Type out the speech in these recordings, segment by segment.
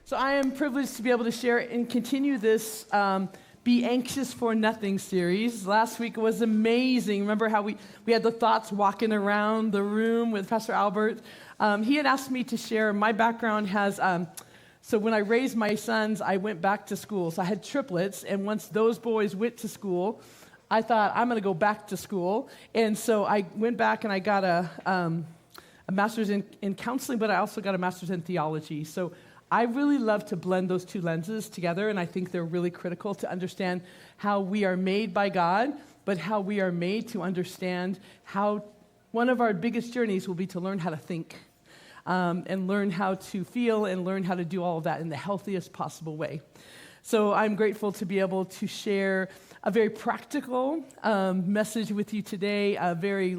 So I am privileged to be able to share and continue this Be Anxious for Nothing series. Last week was amazing. Remember how we had the thoughts walking around the room with Pastor Albert? He had asked me to share. My background has, so when I raised my sons, I went back to school. So I had triplets, and once those boys went to school, I thought, I'm going to go back to school. And so I went back and I got a master's in counseling, but I also got a master's in theology. So I really love to blend those two lenses together, and I think they're really critical to understand how we are made by God, but how we are made to understand how one of our biggest journeys will be to learn how to think and learn how to feel and learn how to do all of that in the healthiest possible way. So I'm grateful to be able to share a very practical message with you today, a very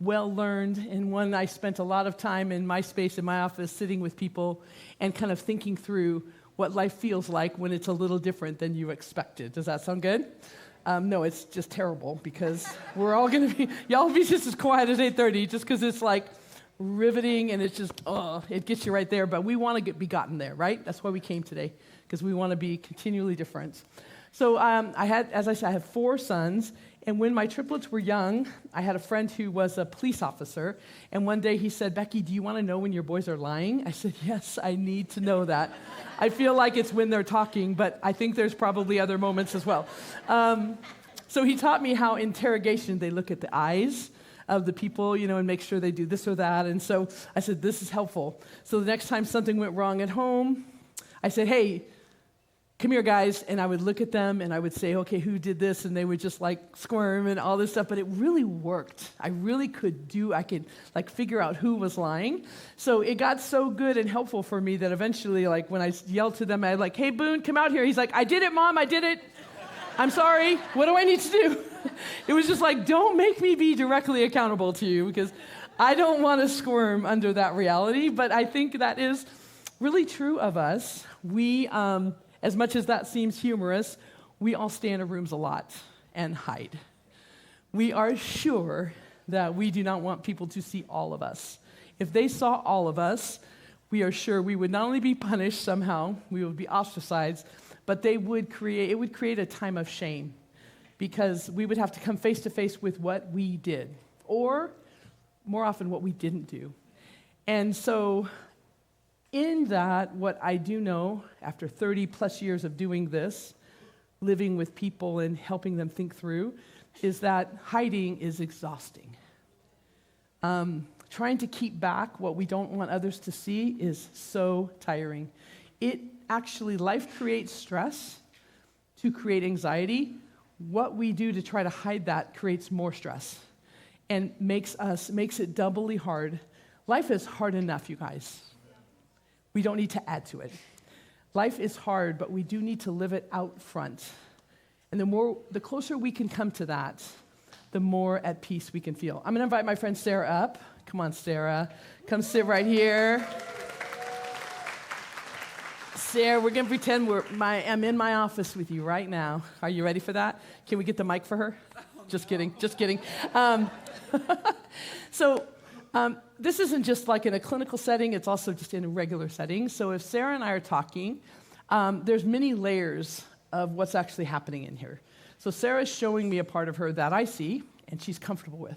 well-learned, and one I spent a lot of time in my space, in my office, sitting with people and kind of thinking through what life feels like when it's a little different than you expected. Does that sound good? No, it's just terrible because we're all going to be, y'all be just as quiet as 8:30 just because it's like riveting and it's just, it gets you right there. But we want to be gotten there, right? That's why we came today, because we want to be continually different. So as I said, I have 4 sons. And when my triplets were young, I had a friend who was a police officer, and one day he said, "Becky, do you want to know when your boys are lying?" I said, "Yes, I need to know that." I feel like it's when they're talking, but I think there's probably other moments as well. So he taught me how interrogation, they look at the eyes of the people, and make sure they do this or that. And so I said, this is helpful. So the next time something went wrong at home, I said, "Hey, come here, guys," and I would look at them and I would say, "Okay, who did this?" And they would just squirm and all this stuff, but it really worked. I could figure out who was lying. So it got so good and helpful for me that eventually, when I yelled to them, I'd "Hey, Boone, come out here." He's like, "I did it, Mom, I did it. I'm sorry. What do I need to do?" It was just don't make me be directly accountable to you, because I don't want to squirm under that reality. But I think that is really true of us. We, as much as that seems humorous, we all stay in our rooms a lot and hide. We are sure that we do not want people to see all of us. If they saw all of us, we are sure we would not only be punished somehow, we would be ostracized, but it would create a time of shame, because we would have to come face to face with what we did, or more often what we didn't do. And so in that, what I do know, after 30 plus years of doing this, living with people and helping them think through, is that hiding is exhausting. Trying to keep back what we don't want others to see is so tiring. Life creates stress to create anxiety. What we do to try to hide that creates more stress and makes it doubly hard. Life is hard enough, you guys. We don't need to add to it. Life is hard, but we do need to live it out front. And the closer we can come to that, the more at peace we can feel. I'm going to invite my friend Sarah up. Come on, Sarah. Come sit right here. Sarah, we're going to pretend I'm in my office with you right now. Are you ready for that? Can we get the mic for her? Just kidding. This isn't just in a clinical setting, it's also just in a regular setting. So if Sarah and I are talking, there's many layers of what's actually happening in here. So Sarah's showing me a part of her that I see and she's comfortable with.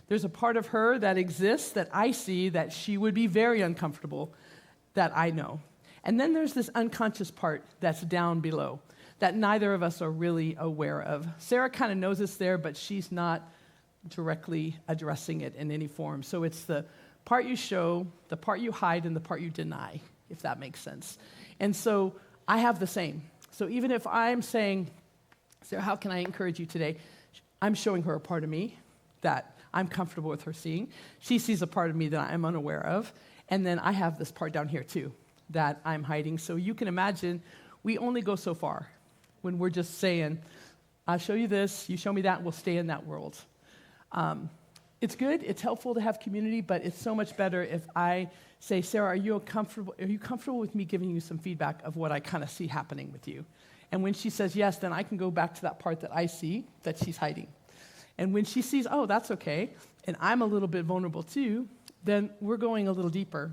There's a part of her that exists that I see that she would be very uncomfortable, that I know. And then there's this unconscious part that's down below that neither of us are really aware of. Sarah kind of knows it's there, but she's not directly addressing it in any form. So it's the part you show, the part you hide, and the part you deny, if that makes sense. And so I have the same. So even if I'm saying, "Sarah, how can I encourage you today?" I'm showing her a part of me that I'm comfortable with her seeing. She sees a part of me that I'm unaware of. And then I have this part down here too that I'm hiding. So you can imagine we only go so far when we're just saying, "I'll show you this, you show me that, and we'll stay in that world." It's good, it's helpful to have community, but it's so much better if I say, "Sarah, are you comfortable with me giving you some feedback of what I kind of see happening with you?" And when she says yes, then I can go back to that part that I see that she's hiding. And when she sees, "Oh, that's okay," and I'm a little bit vulnerable too, then we're going a little deeper.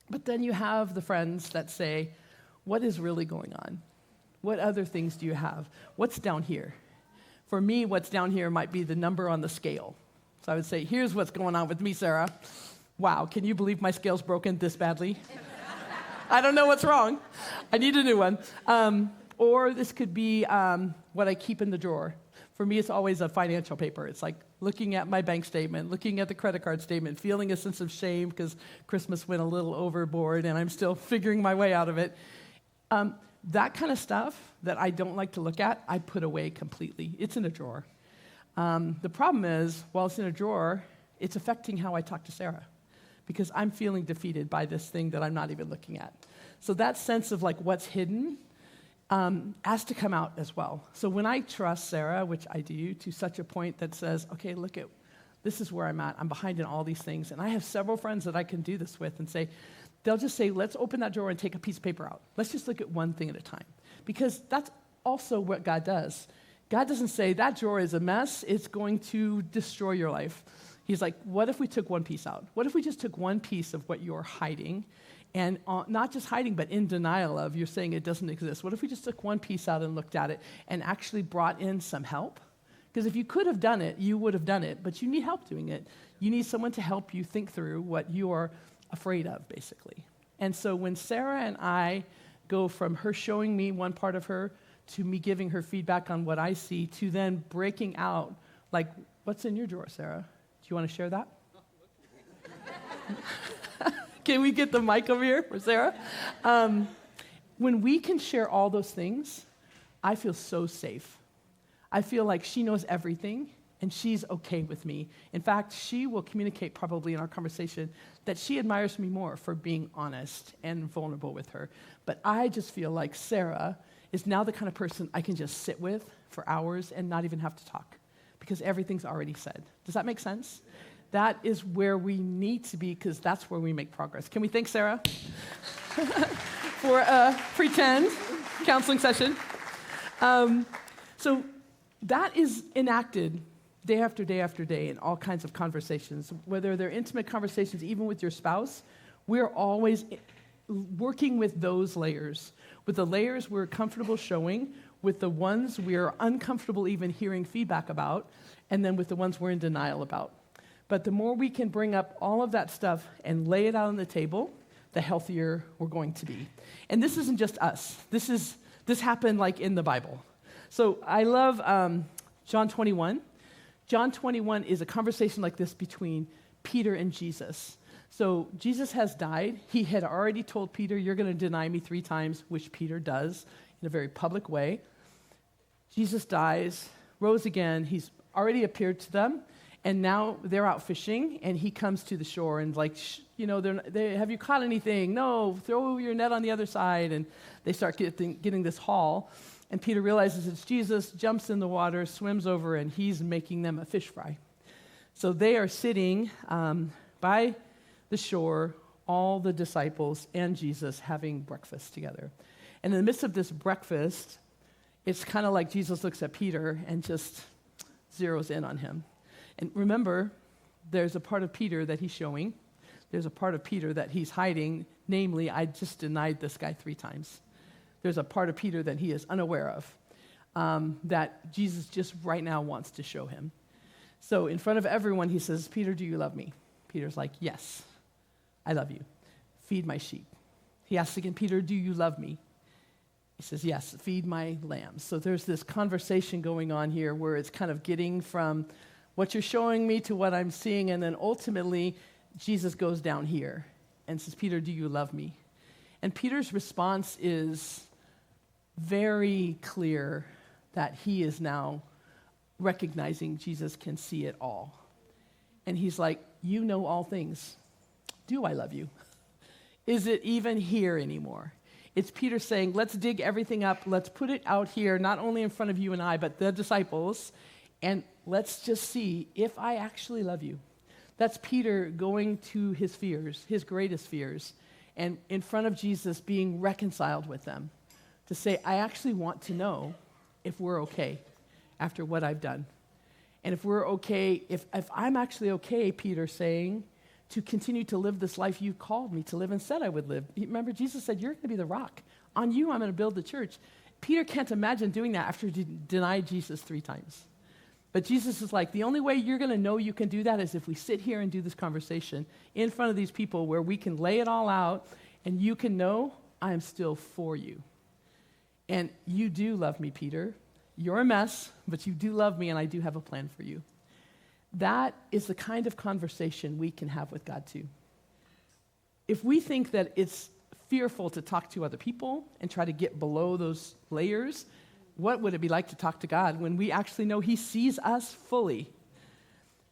But then you have the friends that say, what is really going on? What other things do you have? What's down here? For me, what's down here might be the number on the scale. So I would say, here's what's going on with me, Sarah. Wow, can you believe my scale's broken this badly? I don't know what's wrong. I need a new one. Or this could be what I keep in the drawer. For me, it's always a financial paper. It's like looking at my bank statement, looking at the credit card statement, feeling a sense of shame because Christmas went a little overboard and I'm still figuring my way out of it. That kind of stuff that I don't like to look at, I put away completely. It's in a drawer. The problem is, while it's in a drawer, it's affecting how I talk to Sarah because I'm feeling defeated by this thing that I'm not even looking at. So that sense of like what's hidden has to come out as well. So when I trust Sarah, which I do, to such a point that says, okay, look at, this is where I'm at. I'm behind in all these things. And I have several friends that I can do this with and say, they'll just say, let's open that drawer and take a piece of paper out. Let's just look at one thing at a time. Because that's also what God does. God doesn't say, that drawer is a mess. It's going to destroy your life. He's like, what if we took one piece out? What if we just took one piece of what you're hiding and not just hiding, but in denial of, you're saying it doesn't exist. What if we just took one piece out and looked at it and actually brought in some help? Because if you could have done it, you would have done it, but you need help doing it. You need someone to help you think through what you're afraid of, basically. And so when Sarah and I go from her showing me one part of her to me giving her feedback on what I see to then breaking out, like, what's in your drawer, Sarah? Do you want to share that? Can we get the mic over here for Sarah? When we can share all those things, I feel so safe. I feel like she knows everything, and she's okay with me. In fact, she will communicate probably in our conversation that she admires me more for being honest and vulnerable with her. But I just feel like Sarah is now the kind of person I can just sit with for hours and not even have to talk because everything's already said. Does that make sense? That is where we need to be because that's where we make progress. Can we thank Sarah for a pretend counseling session? So that is enacted day after day after day in all kinds of conversations, whether they're intimate conversations, even with your spouse. We're always working with those layers, with the layers we're comfortable showing, with the ones we're uncomfortable even hearing feedback about, and then with the ones we're in denial about. But the more we can bring up all of that stuff and lay it out on the table, the healthier we're going to be. And this isn't just us. This happened like in the Bible. So I love John 21. John 21 is a conversation like this between Peter and Jesus. So Jesus has died. He had already told Peter, you're going to deny me 3 times, which Peter does in a very public way. Jesus dies, rose again. He's already appeared to them. And now they're out fishing, and he comes to the shore and like, have you caught anything? No, throw your net on the other side. And they start getting this haul. And Peter realizes it's Jesus, jumps in the water, swims over, and he's making them a fish fry. So they are sitting by the shore, all the disciples and Jesus having breakfast together. And in the midst of this breakfast, it's kind of like Jesus looks at Peter and just zeroes in on him. And remember, there's a part of Peter that he's showing. There's a part of Peter that he's hiding. Namely, I just denied this guy 3 times. There's a part of Peter that he is unaware of that Jesus just right now wants to show him. So in front of everyone, he says, Peter, do you love me? Peter's like, yes, I love you. Feed my sheep. He asks again, Peter, do you love me? He says, yes, feed my lambs. So there's this conversation going on here where it's kind of getting from what you're showing me to what I'm seeing, and then ultimately, Jesus goes down here and says, Peter, do you love me? And Peter's response is very clear that he is now recognizing Jesus can see it all. And he's like, you know all things. Do I love you? Is it even here anymore? It's Peter saying, let's dig everything up. Let's put it out here, not only in front of you and I, but the disciples, and let's just see if I actually love you. That's Peter going to his fears, his greatest fears, and in front of Jesus being reconciled with them to say, I actually want to know if we're okay after what I've done. And if we're okay, if I'm actually okay, Peter saying, to continue to live this life you called me to live and said I would live. Remember, Jesus said, you're going to be the rock. On you, I'm going to build the church. Peter can't imagine doing that after he denied Jesus 3 times. But Jesus is like, the only way you're going to know you can do that is if we sit here and do this conversation in front of these people where we can lay it all out and you can know I am still for you. And you do love me, Peter. You're a mess, but you do love me and I do have a plan for you. That is the kind of conversation we can have with God too. If we think that it's fearful to talk to other people and try to get below those layers, what would it be like to talk to God when we actually know he sees us fully?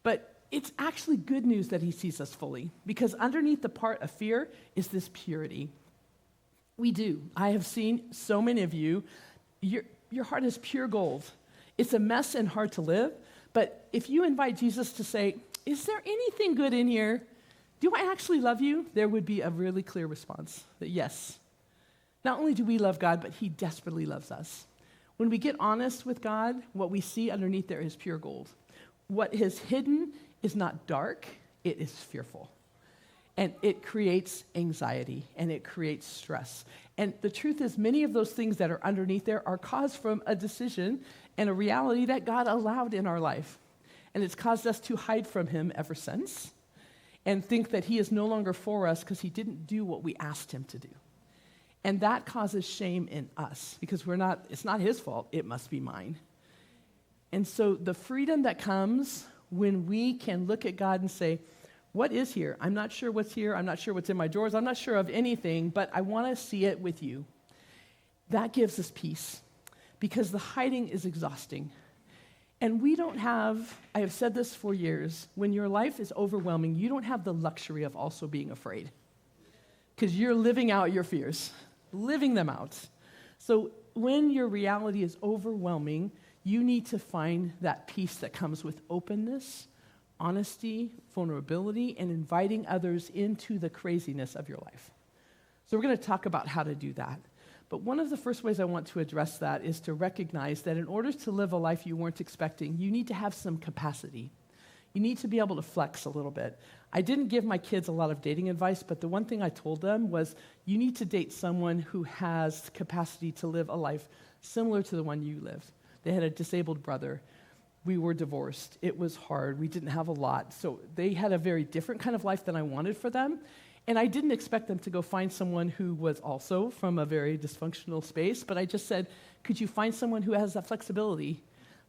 But it's actually good news that he sees us fully, because underneath the part of fear is this purity. We do. I have seen so many of you, your heart is pure gold. It's a mess and hard to live, but if you invite Jesus to say, is there anything good in here? Do I actually love you? There would be a really clear response that yes. Not only do we love God, but he desperately loves us. When we get honest with God, what we see underneath there is pure gold. What is hidden is not dark, it is fearful. And it creates anxiety, and it creates stress. And the truth is, many of those things that are underneath there are caused from a decision and a reality that God allowed in our life. And it's caused us to hide from him ever since and think that he is no longer for us because he didn't do what we asked him to do. And that causes shame in us because it's not his fault, it must be mine. And so the freedom that comes when we can look at God and say, what is here? I'm not sure what's here. I'm not sure what's in my drawers. I'm not sure of anything, but I want to see it with you. That gives us peace because the hiding is exhausting. And I have said this for years, when your life is overwhelming, you don't have the luxury of also being afraid because you're living out your fears, living them out. So when your reality is overwhelming, you need to find that peace that comes with openness, honesty, vulnerability, and inviting others into the craziness of your life. So we're going to talk about how to do that. But one of the first ways I want to address that is to recognize that in order to live a life you weren't expecting, you need to have some capacity. You need to be able to flex a little bit. I didn't give my kids a lot of dating advice, but the one thing I told them was you need to date someone who has capacity to live a life similar to the one you lived. They had a disabled brother. We were divorced. It was hard. We didn't have a lot. So they had a very different kind of life than I wanted for them. And I didn't expect them to go find someone who was also from a very dysfunctional space, but I just said, could you find someone who has that flexibility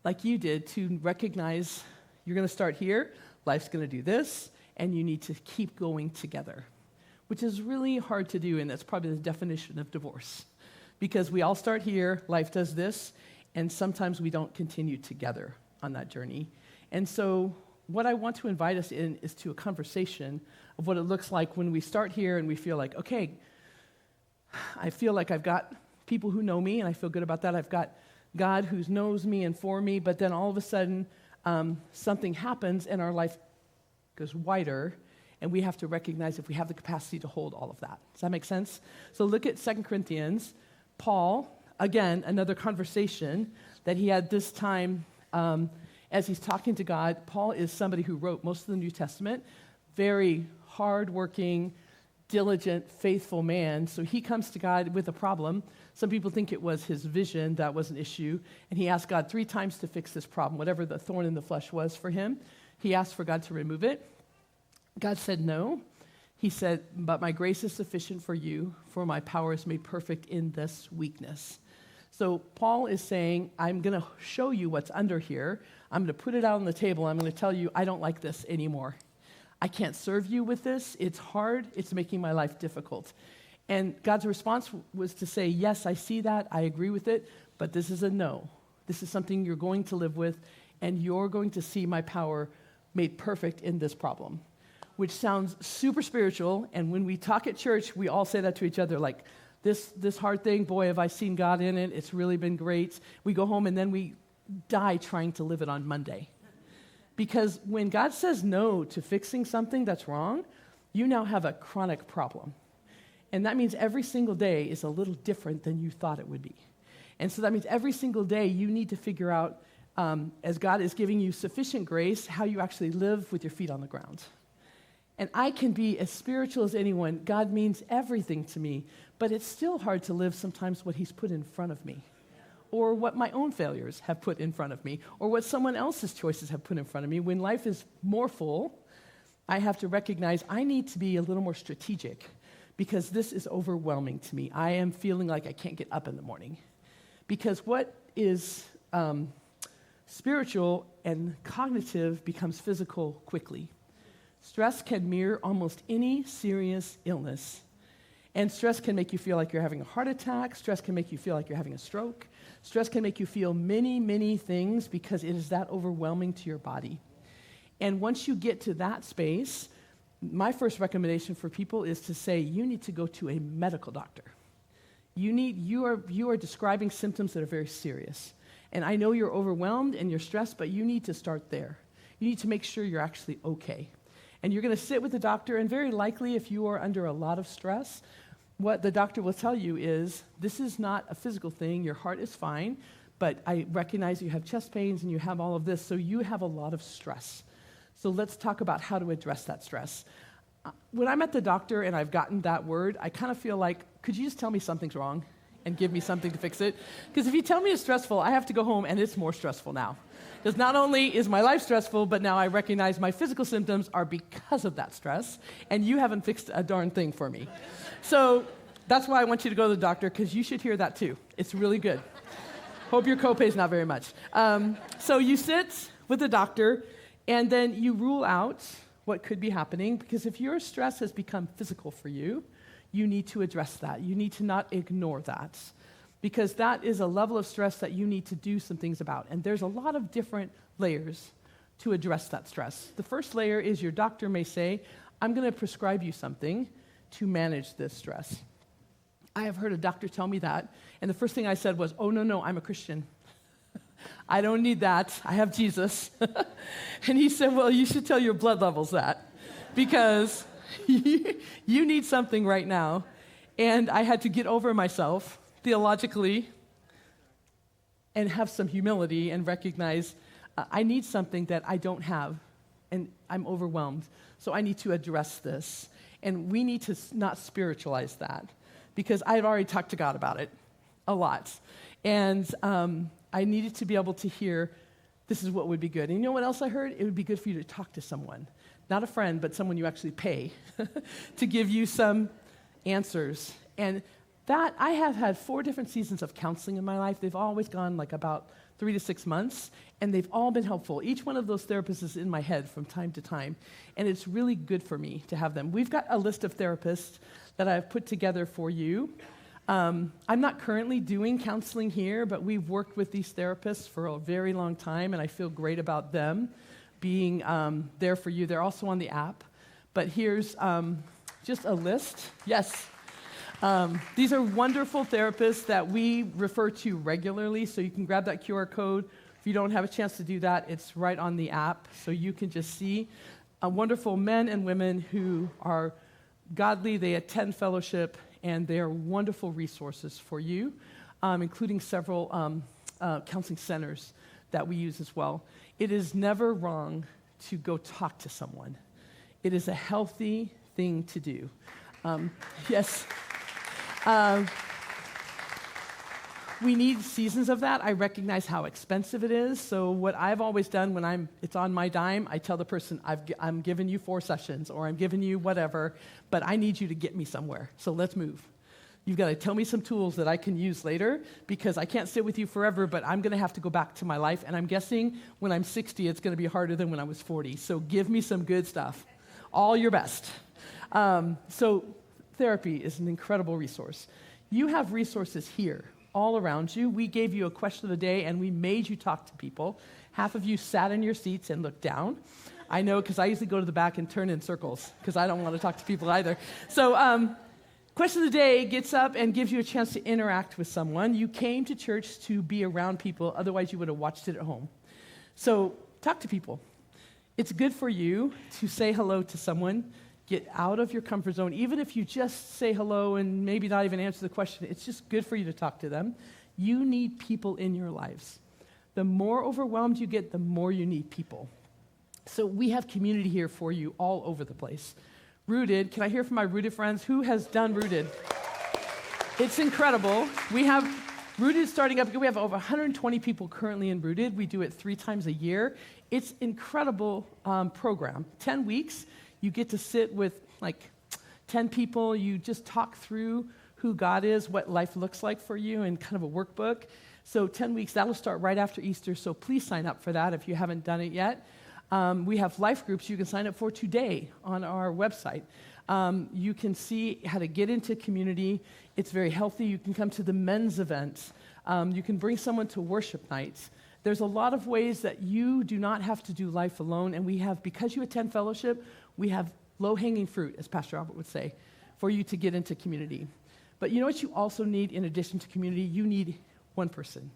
like you did to recognize you're going to start here, life's going to do this, and you need to keep going together, which is really hard to do, and that's probably the definition of divorce. Because we all start here, life does this, and sometimes we don't continue together on that journey. And so what I want to invite us in is to a conversation of what it looks like when we start here and we feel like, okay, I feel like I've got people who know me, and I feel good about that. I've got God who knows me and for me, but then all of a sudden something happens and our life goes wider, and we have to recognize if we have the capacity to hold all of that. Does that make sense? So look at 2 Corinthians. Paul, again, another conversation that he had this time as he's talking to God. Paul is somebody who wrote most of the New Testament, very hardworking, diligent, faithful man. So he comes to God with a problem. Some people think it was his vision that was an issue, and he asked God 3 times to fix this problem, whatever the thorn in the flesh was for him. He asked for God to remove it. God said no. He said, but my grace is sufficient for you, for my power is made perfect in this weakness. So Paul is saying, I'm going to show you what's under here. I'm going to put it out on the table. I'm going to tell you, I don't like this anymore. I can't serve you with this. It's hard. It's making my life difficult. And God's response was to say, yes, I see that. I agree with it. But this is a no. This is something you're going to live with, and you're going to see my power made perfect in this problem, which sounds super spiritual. And when we talk at church, we all say that to each other, like, this hard thing, boy, have I seen God in it. It's really been great. We go home, and then we die trying to live it on Monday. Because when God says no to fixing something that's wrong, you now have a chronic problem. And that means every single day is a little different than you thought it would be. And so that means every single day you need to figure out, as God is giving you sufficient grace, how you actually live with your feet on the ground. And I can be as spiritual as anyone. God means everything to me. But it's still hard to live sometimes what he's put in front of me, or what my own failures have put in front of me, or what someone else's choices have put in front of me. When life is more full, I have to recognize I need to be a little more strategic, because this is overwhelming to me. I am feeling like I can't get up in the morning. Because what is spiritual and cognitive becomes physical quickly. Stress can mirror almost any serious illness. And stress can make you feel like you're having a heart attack. Stress can make you feel like you're having a stroke. Stress can make you feel many, many things because it is that overwhelming to your body. And once you get to that space, my first recommendation for people is to say, you need to go to a medical doctor. You are describing symptoms that are very serious. And I know you're overwhelmed and you're stressed, but you need to start there. You need to make sure you're actually okay. And you're going to sit with the doctor, and very likely if you are under a lot of stress, what the doctor will tell you is, this is not a physical thing, your heart is fine, but I recognize you have chest pains and you have all of this, so you have a lot of stress. So let's talk about how to address that stress. When I'm at the doctor and I've gotten that word, I kind of feel like, could you just tell me something's wrong and give me something to fix it? Because if you tell me it's stressful, I have to go home and it's more stressful now. Because not only is my life stressful, but now I recognize my physical symptoms are because of that stress, and you haven't fixed a darn thing for me. So that's why I want you to go to the doctor, because you should hear that too. It's really good. Hope your copay's not very much. So you sit with the doctor, and then you rule out what could be happening, because if your stress has become physical for you, you need to address that. You need to not ignore that, because that is a level of stress that you need to do some things about. And there's a lot of different layers to address that stress. The first layer is your doctor may say, I'm going to prescribe you something to manage this stress. I have heard a doctor tell me that, and the first thing I said was, oh, no, I'm a Christian. I don't need that. I have Jesus. And he said, well, you should tell your blood levels that, because you need something right now. And I had to get over myself theologically and have some humility and recognize I need something that I don't have, and I'm overwhelmed. So I need to address this. And we need to not spiritualize that, because I've already talked to God about it a lot. And I needed to be able to hear, this is what would be good. And you know what else I heard? It would be good for you to talk to someone. Not a friend, but someone you actually pay to give you some answers. And that, I have had 4 different seasons of counseling in my life. They've always gone like about 3 to 6 months, and they've all been helpful. Each one of those therapists is in my head from time to time, and it's really good for me to have them. We've got a list of therapists that I've put together for you. I'm not currently doing counseling here, but we've worked with these therapists for a very long time, and I feel great about them being there for you. They're also on the app. But here's just a list. Yes. These are wonderful therapists that we refer to regularly, so you can grab that QR code. If you don't have a chance to do that, it's right on the app, so you can just see wonderful men and women who are godly, they attend fellowship, and they are wonderful resources for you, including several counseling centers that we use as well. It is never wrong to go talk to someone. It is a healthy thing to do. Yes. We need seasons of that. I recognize how expensive it is. So what I've always done when it's on my dime, I tell the person, I'm giving you 4 sessions, or I'm giving you whatever, but I need you to get me somewhere. So let's move. You've got to tell me some tools that I can use later, because I can't sit with you forever, but I'm going to have to go back to my life. And I'm guessing when I'm 60, it's going to be harder than when I was 40. So give me some good stuff. All your best. So therapy is an incredible resource. You have resources here all around you. We gave you a question of the day, and we made you talk to people. Half of you sat in your seats and looked down. I know, because I usually go to the back and turn in circles, because I don't want to talk to people either. So question of the day gets up and gives you a chance to interact with someone. You came to church to be around people, otherwise you would have watched it at home. So talk to people. It's good for you to say hello to someone. Get out of your comfort zone. Even if you just say hello and maybe not even answer the question, it's just good for you to talk to them. You need people in your lives. The more overwhelmed you get, the more you need people. So we have community here for you all over the place. Rooted. Can I hear from my Rooted friends? Who has done Rooted? It's incredible. We have Rooted starting up. We have over 120 people currently in Rooted. We do it 3 times a year. It's incredible program. 10 weeks. You get to sit with like 10 people. You just talk through who God is, what life looks like for you, and kind of a workbook. So 10 weeks, that'll start right after Easter. So please sign up for that if you haven't done it yet. We have life groups you can sign up for today on our website. You can see how to get into community. It's very healthy. You can come to the men's events. You can bring someone to worship nights. There's a lot of ways that you do not have to do life alone. And we have, because you attend fellowship, we have low-hanging fruit, as Pastor Albert would say, for you to get into community. But you know what you also need in addition to community? You need one person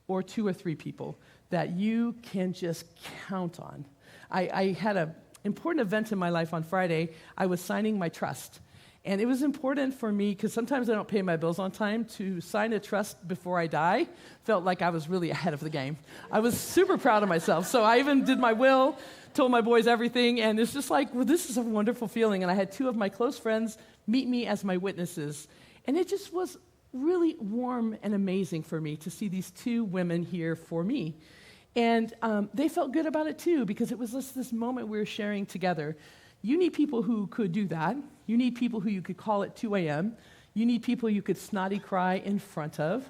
or 2 or 3 people that you can just count on. I had an important event in my life on Friday. I was signing my trust. And it was important for me, because sometimes I don't pay my bills on time, to sign a trust before I die. Felt like I was really ahead of the game. I was super proud of myself. So I even did my will, told my boys everything, and it's just like, well, this is a wonderful feeling. And I had 2 of my close friends meet me as my witnesses. And it just was really warm and amazing for me to see these 2 women here for me. And they felt good about it too, because it was just this moment we were sharing together. You need people who could do that. You need people who you could call at 2 a.m. You need people you could snotty cry in front of.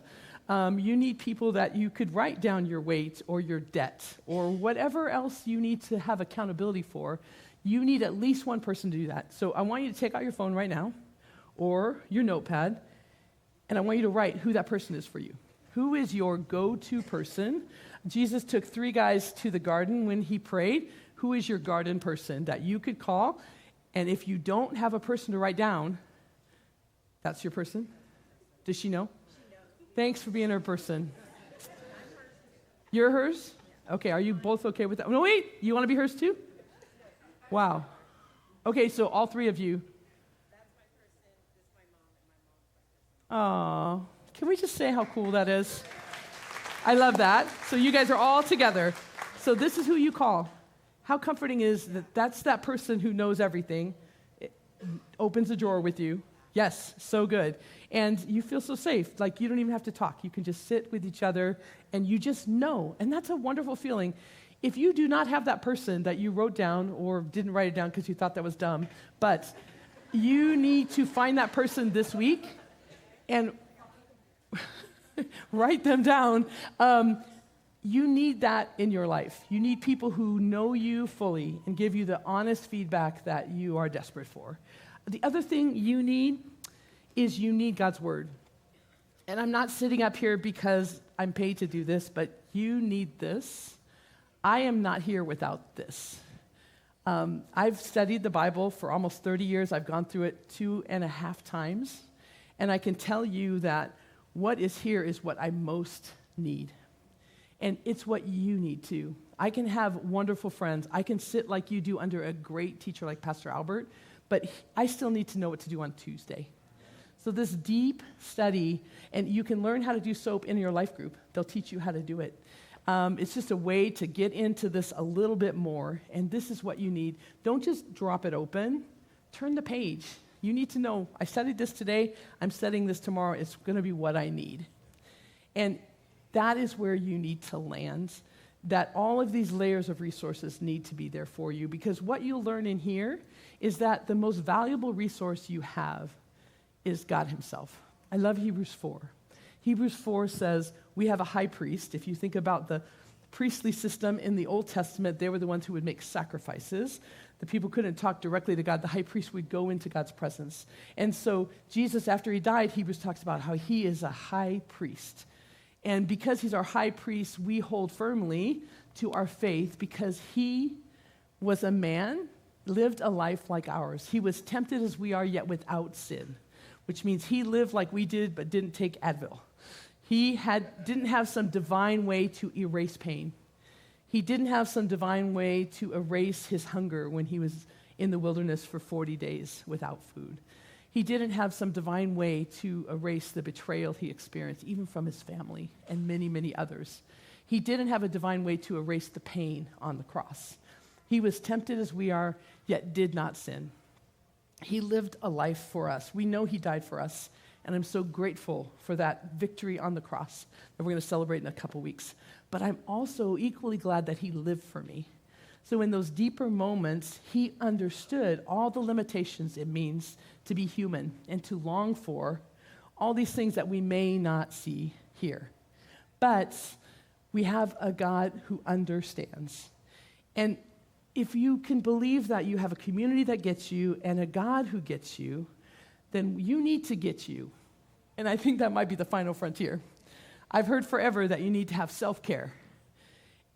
You need people that you could write down your weight or your debt or whatever else you need to have accountability for. You need at least one person to do that. So I want you to take out your phone right now or your notepad, and I want you to write who that person is for you. Who is your go-to person? Jesus took 3 guys to the garden when he prayed. Who is your garden person that you could call? And if you don't have a person to write down, that's your person? Does she know? She knows. Thanks for being her person. You're hers? Okay, are you both okay with that? No, wait, you want to be hers too? Wow. Okay, so all 3 of you. That's my person, this is my mom, and my mom's my person. Aw, can we just say how cool that is? I love that. So you guys are all together. So this is who you call. How comforting is that that's that person who knows everything, it opens a drawer with you. Yes, so good. And you feel so safe. Like you don't even have to talk. You can just sit with each other and you just know. And that's a wonderful feeling. If you do not have that person that you wrote down or didn't write it down because you thought that was dumb, but you need to find that person this week and write them down. You need that in your life. You need people who know you fully and give you the honest feedback that you are desperate for. The other thing you need is you need God's word. And I'm not sitting up here because I'm paid to do this, but you need this. I am not here without this. I've studied the Bible for almost 30 years. I've gone through it 2.5 times. And I can tell you that what is here is what I most need. And it's what you need too. I can have wonderful friends. I can sit like you do under a great teacher like Pastor Albert, but I still need to know what to do on Tuesday. So this deep study, and you can learn how to do soap in your life group. They'll teach you how to do it. It's just a way to get into this a little bit more, and this is what you need. Don't just drop it open. Turn the page. You need to know, I studied this today, I'm studying this tomorrow, it's going to be what I need. And that is where you need to land, that all of these layers of resources need to be there for you, because what you'll learn in here is that the most valuable resource you have is God himself. I love Hebrews 4. Hebrews 4 says we have a high priest. If you think about the priestly system in the Old Testament, they were the ones who would make sacrifices. The people couldn't talk directly to God. The high priest would go into God's presence. And so Jesus, after he died, Hebrews talks about how he is a high priest. And because he's our high priest, we hold firmly to our faith because he was a man, lived a life like ours. He was tempted as we are, yet without sin, which means he lived like we did but didn't take Advil. He didn't have some divine way to erase pain. He didn't have some divine way to erase his hunger when he was in the wilderness for 40 days without food. He didn't have some divine way to erase the betrayal he experienced, even from his family and many, many others. He didn't have a divine way to erase the pain on the cross. He was tempted as we are, yet did not sin. He lived a life for us. We know he died for us. And I'm so grateful for that victory on the cross that we're going to celebrate in a couple weeks. But I'm also equally glad that he lived for me. So in those deeper moments, he understood all the limitations it means to be human and to long for all these things that we may not see here. But we have a God who understands. And if you can believe that you have a community that gets you and a God who gets you, then you need to get you. And I think that might be the final frontier. I've heard forever that you need to have self-care.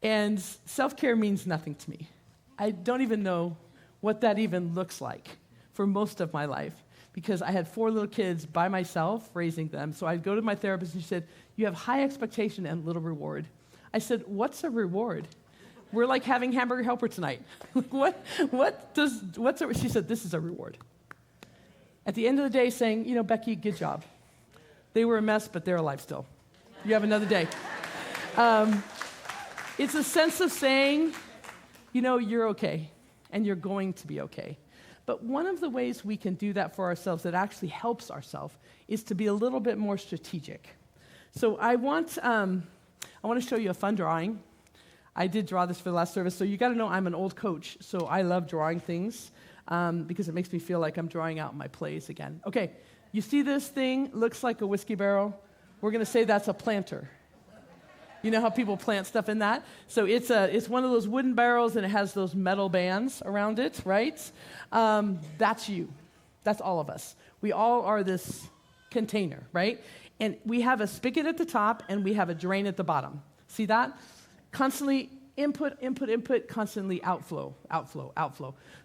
And self-care means nothing to me. I don't even know what that even looks like for most of my life, because I had 4 little kids by myself raising them. So I'd go to my therapist and she said, you have high expectation and little reward. I said, what's a reward? We're like having hamburger helper tonight. She said, this is a reward. At the end of the day saying, Becky, good job. They were a mess, but they're alive still. You have another day. It's a sense of saying, you're okay, and you're going to be okay. But one of the ways we can do that for ourselves that actually helps ourselves is to be a little bit more strategic. So I want to show you a fun drawing. I did draw this for the last service, so you got to know I'm an old coach, so I love drawing things because it makes me feel like I'm drawing out my plays again. Okay, you see this thing? Looks like a whiskey barrel. We're going to say that's a planter. You know how people plant stuff in that? So it's one of those wooden barrels, and it has those metal bands around it, right? That's you. That's all of us. We all are this container, right? And we have a spigot at the top, and we have a drain at the bottom. See that? Constantly input, constantly outflow.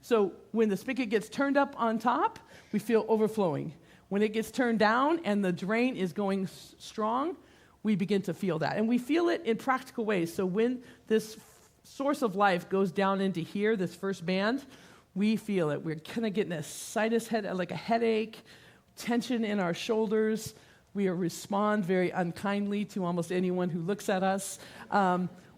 So when the spigot gets turned up on top, we feel overflowing. When it gets turned down and the drain is going strong, we begin to feel that. And we feel it in practical ways. So when this source of life goes down into here, this first band, we feel it. We're kind of getting a sinus head, like a headache, tension in our shoulders. We respond very unkindly to almost anyone who looks at us.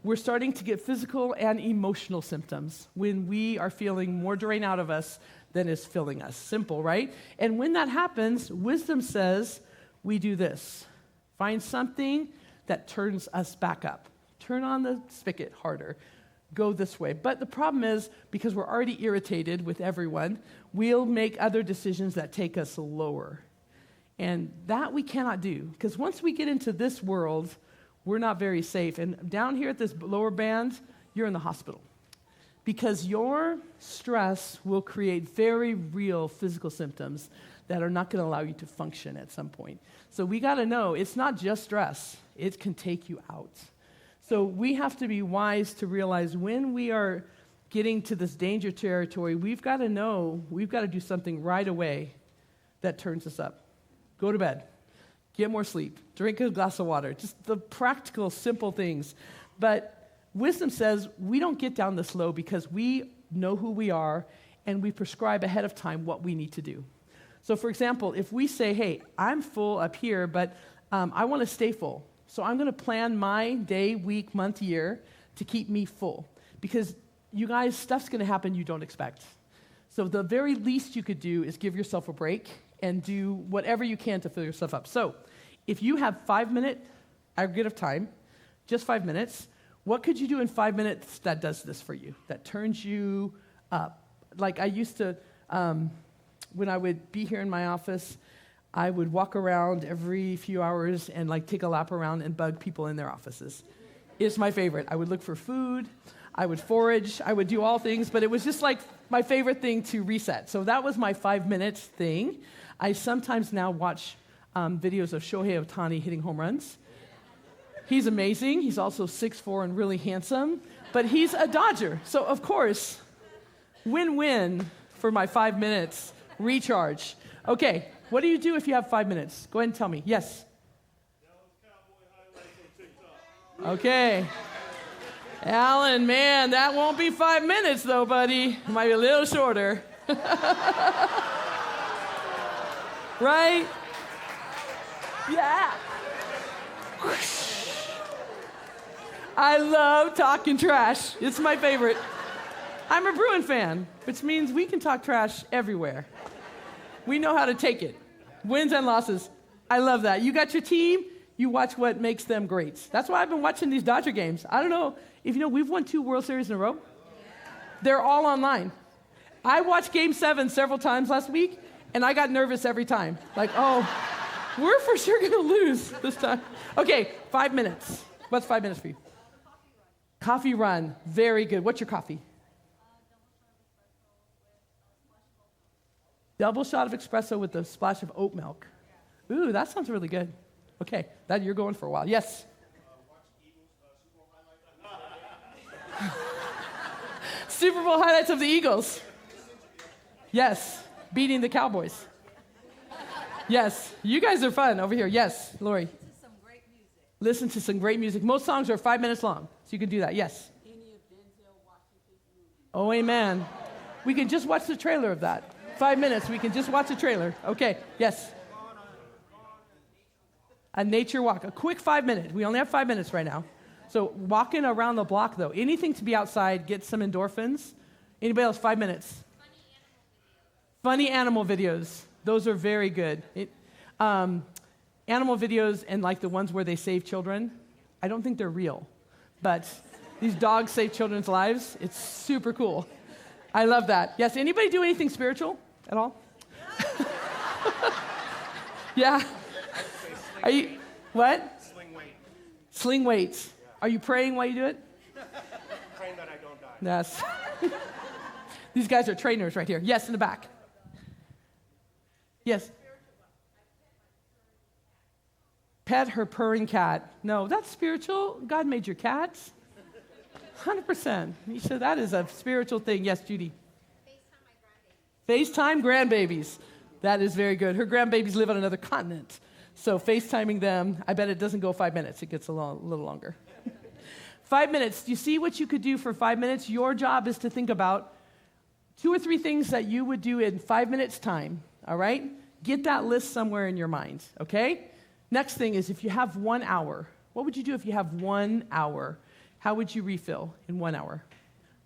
We're starting to get physical and emotional symptoms when we are feeling more drain out of us than is filling us. Simple, right? And when that happens, wisdom says we do this. Find something that turns us back up. Turn on the spigot harder. Go this way. But the problem is, because we're already irritated with everyone, we'll make other decisions that take us lower. And that we cannot do, because once we get into this world, we're not very safe. And down here at this lower band, you're in the hospital. Because your stress will create very real physical symptoms that are not going to allow you to function at some point. So we got to know it's not just stress. It can take you out. So we have to be wise to realize when we are getting to this danger territory, we've got to know, we've got to do something right away that turns us up. Go to bed. Get more sleep. Drink a glass of water. Just the practical, simple things. But wisdom says we don't get down this low because we know who we are and we prescribe ahead of time what we need to do. So, for example, if we say, hey, I'm full up here, but I want to stay full. So I'm going to plan my day, week, month, year to keep me full. Because, you guys, stuff's going to happen you don't expect. So the very least you could do is give yourself a break and do whatever you can to fill yourself up. So if you have 5-minute aggregate of time, just 5 minutes, what could you do in 5 minutes that does this for you, that turns you up? Like I used to, when I would be here in my office, I would walk around every few hours and like take a lap around and bug people in their offices. It's my favorite. I would look for food, I would forage, I would do all things, but it was just like my favorite thing to reset. So that was my 5 minutes thing. I sometimes now watch videos of Shohei Ohtani hitting home runs. He's amazing. He's also 6'4" and really handsome, but he's a Dodger. So, of course, win-win for my 5 minutes recharge. Okay, what do you do if you have 5 minutes? Go ahead and tell me. Yes? Okay. Alan, man, that won't be 5 minutes, though, buddy. It might be a little shorter. Right? Yeah. I love talking trash. It's my favorite. I'm a Bruin fan, which means we can talk trash everywhere. We know how to take it. Wins and losses. I love that. You got your team, you watch what makes them great. That's why I've been watching these Dodger games. I don't know if you know, we've won 2 World Series in a row. They're all online. I watched Game 7 several times last week, and I got nervous every time. Like, oh, we're for sure going to lose this time. Okay, 5 minutes. What's 5 minutes for you? Coffee run. Very good. What's your coffee? Double shot of espresso with a splash of oat milk. Ooh, that sounds really good. Okay, that you're going for a while. Yes? Super Bowl highlights of the Eagles. Yes, beating the Cowboys. Yes, you guys are fun over here. Yes, Lori. Listen to some great music. Most songs are 5 minutes long, so you can do that. Yes. Oh, amen. We can just watch the trailer of that. 5 minutes, we can just watch the trailer. Okay, yes. A nature walk, a quick 5 minutes. We only have 5 minutes right now. So walking around the block, though. Anything to be outside, get some endorphins. Anybody else? 5 minutes. Funny animal videos. Those are very good. Animal videos and like the ones where they save children, I don't think they're real. But these dogs save children's lives. It's super cool. I love that. Yes, anybody do anything spiritual at all? Yeah. Are you, what? Sling weight. Sling weights. Are you praying while you do it? Praying that I don't die. Yes. These guys are trainers right here. Yes, in the back. Yes. Pet her purring cat. No, that's spiritual. God made your cats. 100%. You said that is a spiritual thing. Yes, Judy. FaceTime grandbabies. That is very good. Her grandbabies live on another continent. So FaceTiming them, I bet it doesn't go 5 minutes. It gets a little longer. 5 minutes. Do you see what you could do for 5 minutes? Your job is to think about 2 or 3 things that you would do in 5 minutes time, all right? Get that list somewhere in your mind, okay? Next thing is if you have 1 hour, what would you do if you have 1 hour? How would you refill in 1 hour?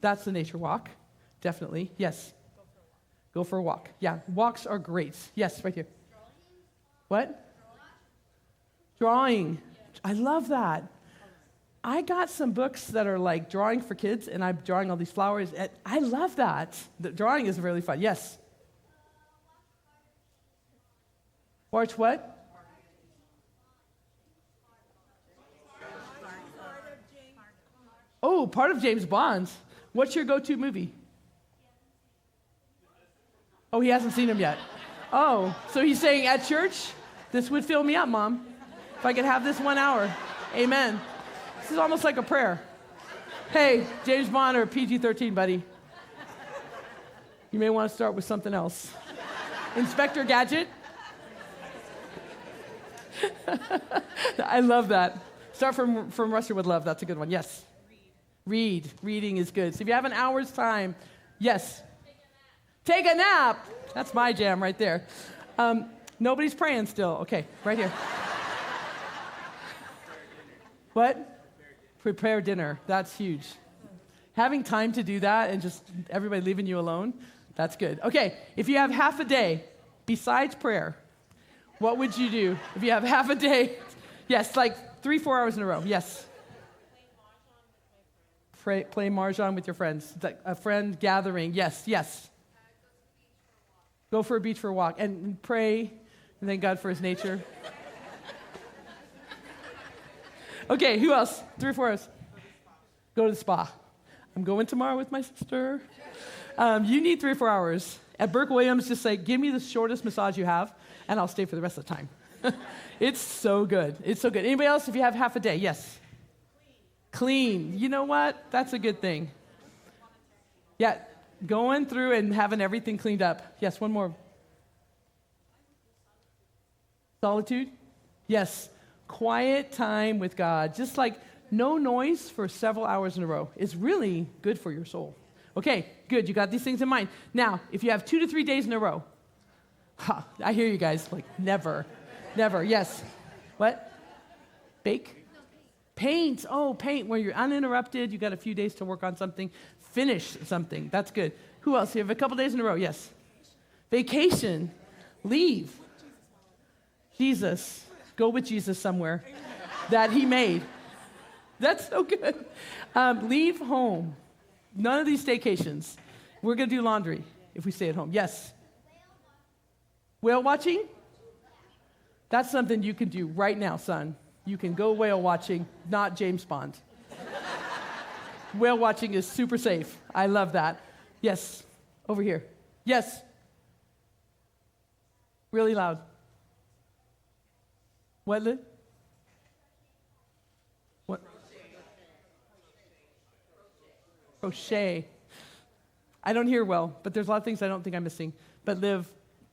That's the nature walk, definitely. Yes. Go for a walk. Yeah, walks are great. Yes, right here. What? Drawing. I love that. I got some books that are like drawing for kids, and I'm drawing all these flowers. I love that. The drawing is really fun. Yes. Watch what? Oh, part of James Bond's. What's your go-to movie? Oh, he hasn't seen him yet. Oh, so he's saying at church, this would fill me up, Mom. If I could have this 1 hour. Amen. This is almost like a prayer. Hey, James Bond or PG-13, buddy. You may want to start with something else. Inspector Gadget. I love that. Start from Russia with Love. That's a good one. Yes. Read. Reading is good. So if you have an hour's time, yes. Take a nap. That's my jam right there. Nobody's praying still. Okay, right here. What? Prepare dinner. That's huge. Having time to do that and just everybody leaving you alone, that's good. Okay, if you have half a day besides prayer, what would you do if you have half a day? Yes, like 3-4 hours in a row. Yes. Play Mahjong with your friends. Like a friend gathering. Yes, yes. Go for a beach for a walk and pray and thank God for his nature. Okay, who else? 3 or 4 hours. Go to the spa. I'm going tomorrow with my sister. You need 3 or 4 hours. At Burke Williams, just say, give me the shortest massage you have, and I'll stay for the rest of the time. It's so good. It's so good. Anybody else, if you have half a day? Yes. Clean. You know what? That's a good thing. Yeah, going through and having everything cleaned up. Yes, one more. Solitude? Yes. Quiet time with God. Just like no noise for several hours in a row is really good for your soul. Okay, good. You got these things in mind. Now, if you have 2 to 3 days in a row, I hear you guys, like never. Yes. What? Bake? Paint. Oh, paint, where you're uninterrupted. You got a few days to work on something. Finish something. That's good. Who else? You have a couple days in a row. Yes. Vacation. Leave. Jesus. Go with Jesus somewhere that he made. That's so good. Leave home. None of these staycations. We're going to do laundry if we stay at home. Yes. Whale watching? That's something you can do right now, son. You can go whale watching, not James Bond. Whale watching is super safe. I love that. Yes. Over here. Yes. Really loud. What, Lynn? What? Crochet. I don't hear well, but there's a lot of things I don't think I'm missing. But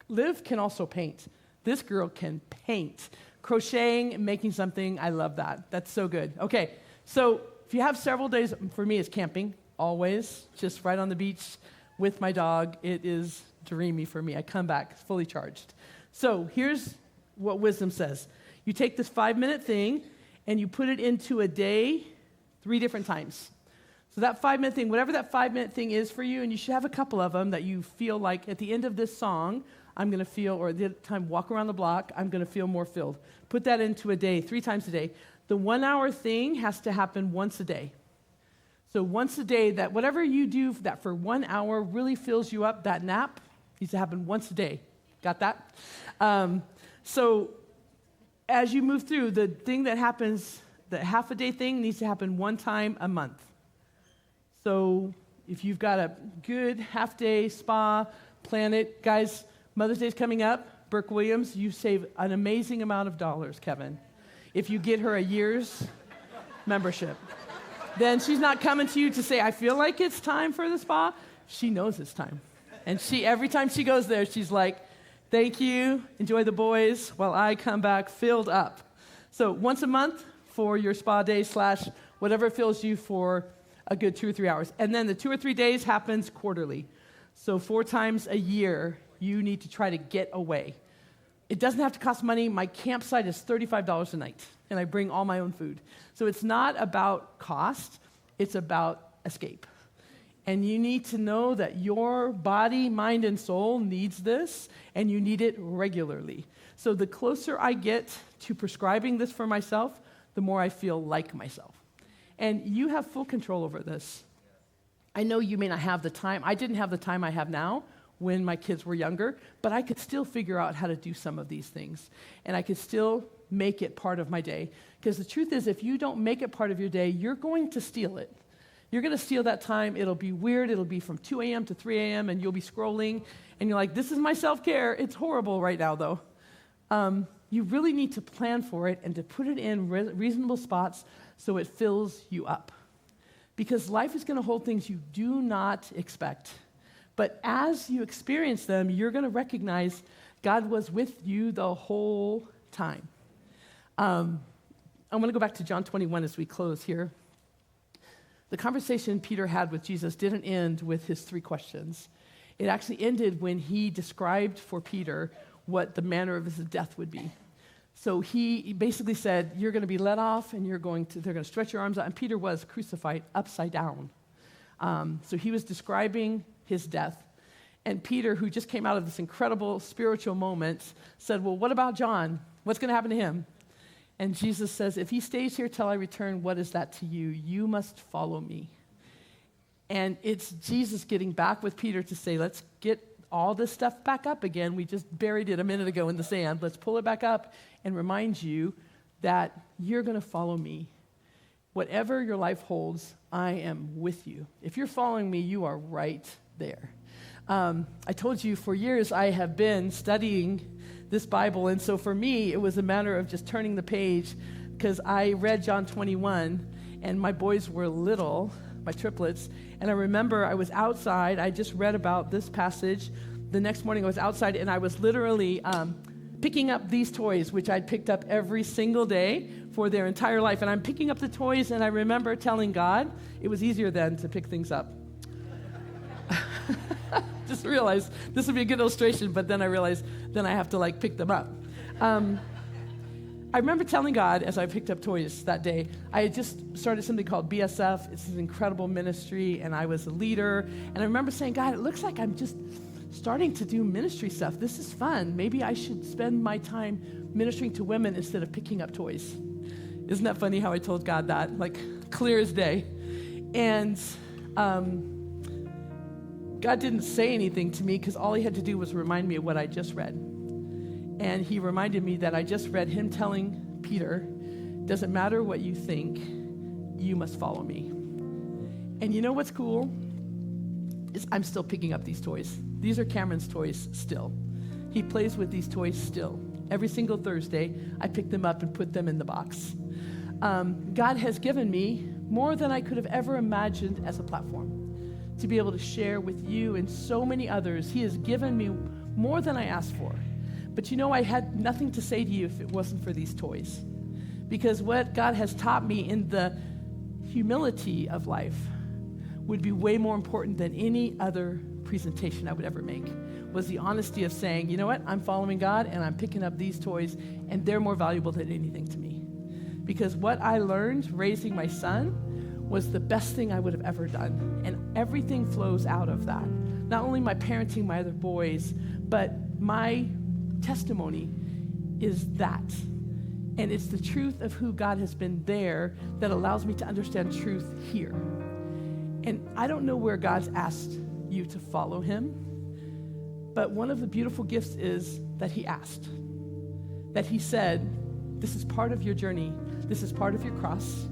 Liv can also paint. This girl can paint. Crocheting, making something, I love that. That's so good. Okay, so if you have several days, for me it's camping, always, just right on the beach with my dog. It is dreamy for me. I come back fully charged. So here's what wisdom says. You take this 5-minute thing and you put it into a day 3 different times. So that 5-minute thing, whatever that 5-minute thing is for you, and you should have a couple of them that you feel like at the end of this song, I'm going to feel, or at the time walk around the block, I'm going to feel more filled. Put that into a day, 3 times a day. The 1-hour thing has to happen once a day. So once a day, that whatever you do that for 1 hour really fills you up, that nap needs to happen once a day. Got that? So as you move through, the thing that happens, the half-a-day thing needs to happen 1 time a month. So if you've got a good half-day spa, plan it. Guys, Mother's Day is coming up. Burke Williams, you save an amazing amount of dollars, Kevin, if you get her a year's membership. Then she's not coming to you to say, I feel like it's time for the spa. She knows it's time. And every time she goes there, she's like, thank you, enjoy the boys, while I come back filled up. So once a month for your spa day / whatever fills you for a good 2 or 3 hours. And then the 2 or 3 days happens quarterly. So 4 times a year, you need to try to get away. It doesn't have to cost money. My campsite is $35 a night, and I bring all my own food. So it's not about cost. It's about escape. And you need to know that your body, mind, and soul needs this, and you need it regularly. So the closer I get to prescribing this for myself, the more I feel like myself. And you have full control over this. I know you may not have the time. I didn't have the time I have now when my kids were younger, but I could still figure out how to do some of these things. And I could still make it part of my day. Because the truth is, if you don't make it part of your day, you're going to steal it. You're going to steal that time. It'll be weird. It'll be from 2 a.m. to 3 a.m., and you'll be scrolling, and you're like, this is my self-care. It's horrible right now, though. You really need to plan for it and to put it in reasonable spots so it fills you up. Because life is going to hold things you do not expect. But as you experience them, you're going to recognize God was with you the whole time. I want to go back to John 21 as we close here. The conversation Peter had with Jesus didn't end with his 3 questions. It actually ended when he described for Peter what the manner of his death would be. So he basically said, you're going to be let off, and they're going to stretch your arms out. And Peter was crucified upside down. So he was describing his death. And Peter, who just came out of this incredible spiritual moment, said, well, what about John? What's going to happen to him? And Jesus says, if he stays here till I return, what is that to you? You must follow me. And it's Jesus getting back with Peter to say, let's get all this stuff back up again. We just buried it a minute ago in the sand. Let's pull it back up and remind you that you're going to follow me. Whatever your life holds, I am with you. If you're following me, you are right there. I told you for years I have been studying this Bible, and so for me, it was a matter of just turning the page, because I read John 21, and my boys were little, my triplets, and I remember I was outside. I just read about this passage. The next morning I was outside, and I was literally picking up these toys, which I'd picked up every single day for their entire life. And I'm picking up the toys, and I remember telling God, it was easier then to pick things up. Just realized this would be a good illustration, but then I realized then I have to pick them up. I remember telling God as I picked up toys that day, I had just started something called BSF. It's an incredible ministry, and I was a leader. And I remember saying, God, it looks like I'm just starting to do ministry stuff. This is fun. Maybe I should spend my time ministering to women instead of picking up toys. Isn't that funny how I told God that? Like, clear as day. And God didn't say anything to me because all he had to do was remind me of what I just read. And he reminded me that I just read him telling Peter, doesn't matter what you think, you must follow me. And you know what's cool? Is I'm still picking up these toys. These are Cameron's toys still. He plays with these toys still. Every single Thursday, I pick them up and put them in the box. God has given me more than I could have ever imagined as a platform to be able to share with you and so many others. He has given me more than I asked for. But you know, I had nothing to say to you if it wasn't for these toys. Because what God has taught me in the humility of life would be way more important than any other presentation I would ever make, was the honesty of saying, you know what, I'm following God and I'm picking up these toys and they're more valuable than anything to me. Because what I learned raising my son was the best thing I would have ever done. And everything flows out of that. Not only my parenting my other boys, but my testimony is that. And it's the truth of who God has been there that allows me to understand truth here. And I don't know where God's asked you to follow him, but one of the beautiful gifts is that he asked. That he said, this is part of your journey. This is part of your cross.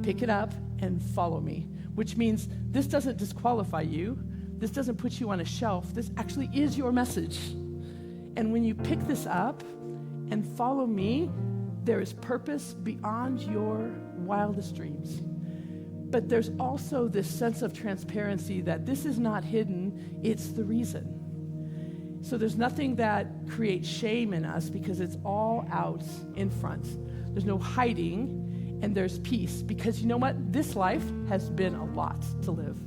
Pick it up and follow me. Which means this doesn't disqualify you. This doesn't put you on a shelf. This actually is your message. And when you pick this up and follow me, there is purpose beyond your wildest dreams. But there's also this sense of transparency that this is not hidden, it's the reason. So there's nothing that creates shame in us because it's all out in front. There's no hiding, and there's peace. Because you know what? This life has been a lot to live.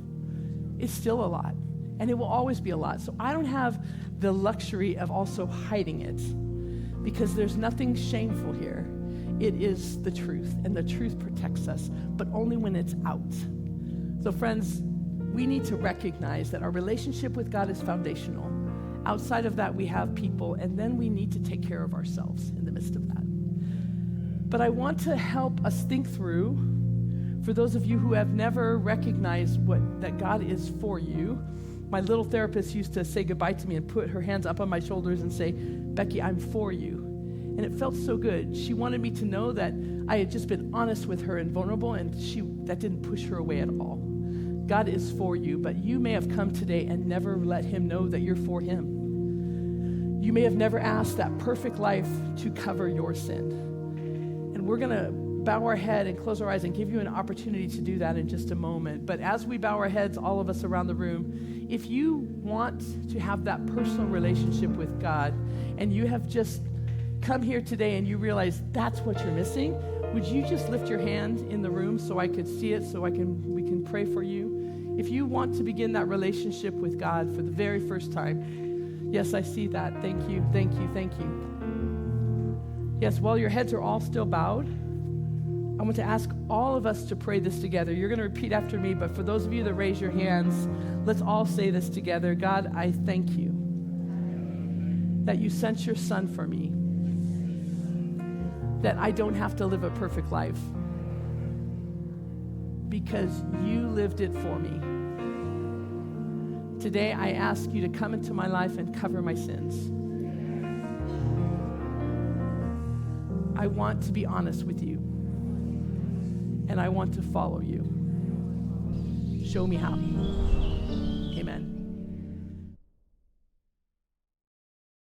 It's still a lot, and it will always be a lot. So I don't have the luxury of also hiding it because there's nothing shameful here. It is the truth, and the truth protects us, but only when it's out. So friends, we need to recognize that our relationship with God is foundational. Outside of that, we have people, and then we need to take care of ourselves in the midst of that. But I want to help us think through, for those of you who have never recognized that God is for you. My little therapist used to say goodbye to me and put her hands up on my shoulders and say, Becky, I'm for you. And it felt so good. She wanted me to know that I had just been honest with her and vulnerable, and that didn't push her away at all. God is for you, but you may have come today and never let him know that you're for him. You may have never asked that perfect life to cover your sin. And we're going to bow our head and close our eyes and give you an opportunity to do that in just a moment. But as we bow our heads, all of us around the room, if you want to have that personal relationship with God and you have just come here today and you realize that's what you're missing, would you just lift your hand in the room so I could see it, so we can pray for you? If you want to begin that relationship with God for the very first time, yes, I see that. Thank you, thank you, thank you. Yes, while your heads are all still bowed, I want to ask all of us to pray this together. You're going to repeat after me, but for those of you that raise your hands, let's all say this together. God, I thank you that you sent your son for me, that I don't have to live a perfect life because you lived it for me. Today, I ask you to come into my life and cover my sins. I want to be honest with you, and I want to follow you. Show me how. Amen.